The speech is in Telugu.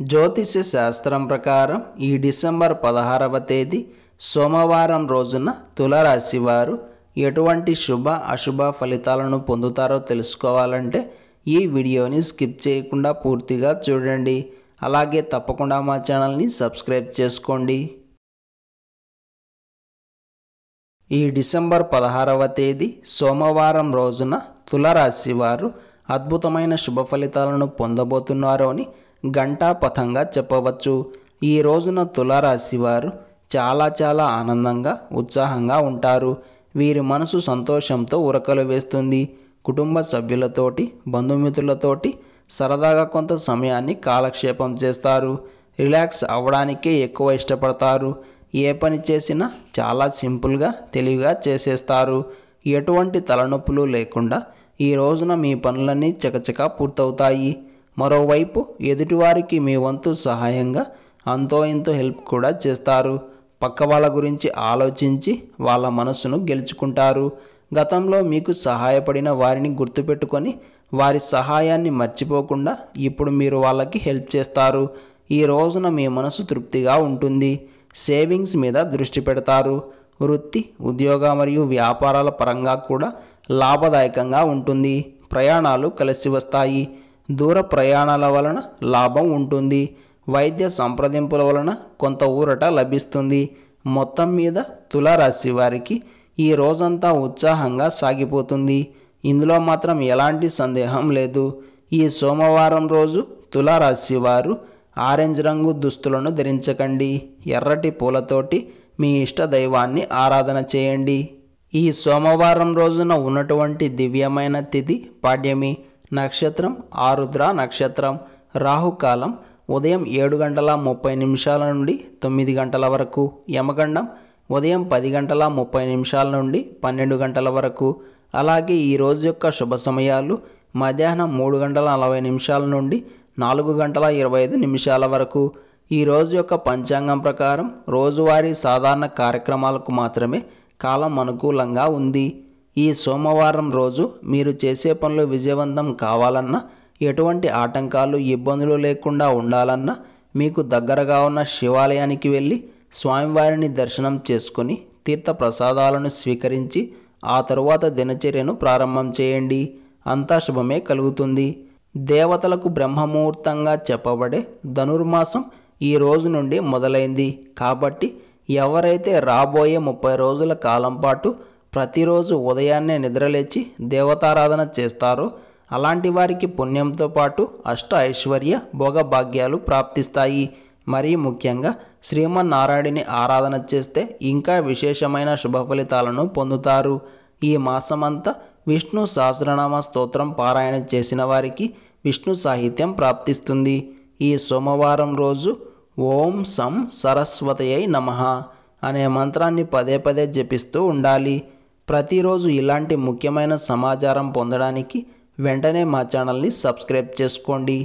జ్యోతిష్య శాస్త్రం ప్రకారం ఈ డిసెంబర్ 16వ తేదీ సోమవారం రోజున తులారాశి వారు ఎటువంటి శుభ అశుభ ఫలితాలను పొందుతారో తెలుసుకోవాలంటే ఈ వీడియోని స్కిప్ చేయకుండా పూర్తిగా చూడండి. అలాగే తప్పకుండా మా ఛానల్ని సబ్స్క్రైబ్ చేసుకోండి. ఈ డిసెంబర్ 16వ తేదీ సోమవారం రోజున తులారాశి వారు అద్భుతమైన శుభ ఫలితాలను పొందబోతున్నారు అని ఘంటాపథంగా చెప్పవచ్చు. ఈ రోజున తులారాశి వారు చాలా ఆనందంగా ఉత్సాహంగా ఉంటారు. వీరి మనసు సంతోషంతో ఉరకలు వేస్తుంది. కుటుంబ సభ్యులతోటి బంధుమిత్రులతోటి సరదాగా కొంత సమయాన్ని కాలక్షేపం చేస్తారు. రిలాక్స్ అవ్వడానికే ఎక్కువ ఇష్టపడతారు. ఏ పని చేసినా చాలా సింపుల్గా తెలివిగా చేసేస్తారు. ఎటువంటి తలనొప్పులు లేకుండా ఈ రోజున మీ పనులన్నీ చకచకా పూర్తవుతాయి. మరోవైపు ఎదుటివారికి మీ వంతు సహాయంగా అంతో ఇంతో హెల్ప్ కూడా చేస్తారు. పక్క వాళ్ళ గురించి ఆలోచించి వాళ్ళ మనసును గెలుచుకుంటారు. గతంలో మీకు సహాయపడిన వారిని గుర్తుపెట్టుకొని వారి సహాయాన్ని మర్చిపోకుండా ఇప్పుడు మీరు వాళ్ళకి హెల్ప్ చేస్తారు. ఈ రోజున మీ మనసు తృప్తిగా ఉంటుంది. సేవింగ్స్ మీద దృష్టి పెడతారు. వృత్తి ఉద్యోగ మరియు వ్యాపారాల పరంగా కూడా లాభదాయకంగా ఉంటుంది. ప్రయాణాలు కలిసి వస్తాయి. దూర ప్రయాణాల వలన లాభం ఉంటుంది. వైద్య సంప్రదింపుల వలన కొంత ఊరట లభిస్తుంది. మొత్తం మీద తులారాశి వారికి ఈ రోజంతా ఉత్సాహంగా సాగిపోతుంది. ఇందులో మాత్రం ఎలాంటి సందేహం లేదు. ఈ సోమవారం రోజు తులారాశి వారు ఆరెంజ్ రంగు దుస్తులను ధరించకండి. ఎర్రటి పూలతోటి మీ ఇష్ట దైవాన్ని ఆరాధన చేయండి. ఈ సోమవారం రోజున ఉన్నటువంటి దివ్యమైన తిథి పాడ్యమి. నక్షత్రం ఆరుద్ర నక్షత్రం. రాహుకాలం ఉదయం 7:30 నుండి 9 గంటల వరకు. యమగండం ఉదయం 10:30 నుండి 12 గంటల వరకు. అలాగే ఈ రోజు యొక్క శుభ సమయాలు మధ్యాహ్నం 3:40 నుండి 4:25 వరకు. ఈ రోజు యొక్క పంచాంగం ప్రకారం రోజువారీ సాధారణ కార్యక్రమాలకు మాత్రమే కాలం అనుకూలంగా ఉంది. ఈ సోమవారం రోజు మీరు చేసే పనులు విజయవంతం కావాలన్నా, ఎటువంటి ఆటంకాలు ఇబ్బందులు లేకుండా ఉండాలన్నా మీకు దగ్గరగా ఉన్న శివాలయానికి వెళ్ళి స్వామివారిని దర్శనం చేసుకుని తీర్థ ప్రసాదాలను స్వీకరించి ఆ తరువాత దినచర్యను ప్రారంభం చేయండి. అంతా శుభమే కలుగుతుంది. దేవతలకు బ్రహ్మముహూర్తంగా చెప్పబడే ధనుర్మాసం ఈ రోజు నుండి మొదలైంది. కాబట్టి ఎవరైతే రాబోయే 30 రోజుల కాలం పాటు ప్రతిరోజు ఉదయాన్నే నిద్రలేచి దేవతారాధన చేస్తారో అలాంటి వారికి పుణ్యంతో పాటు అష్ట ఐశ్వర్య భోగభాగ్యాలు ప్రాప్తిస్తాయి. మరీ ముఖ్యంగా శ్రీమన్నారాయణుని ఆరాధన చేస్తే ఇంకా విశేషమైన శుభ ఫలితాలను పొందుతారు. ఈ మాసమంతా విష్ణు సహస్రనామ స్తోత్రం పారాయణ చేసిన వారికి విష్ణు సాహిత్యం ప్రాప్తిస్తుంది. ఈ సోమవారం రోజు ఓం సం సరస్వతయై నమః అనే మంత్రాన్ని పదే జపిస్తూ ఉండాలి. ప్రతిరోజు ఇలాంటి ముఖ్యమైన సమాచారం పొందడానికి వెంటనే మా ఛానల్ని సబ్స్క్రైబ్ చేసుకోండి.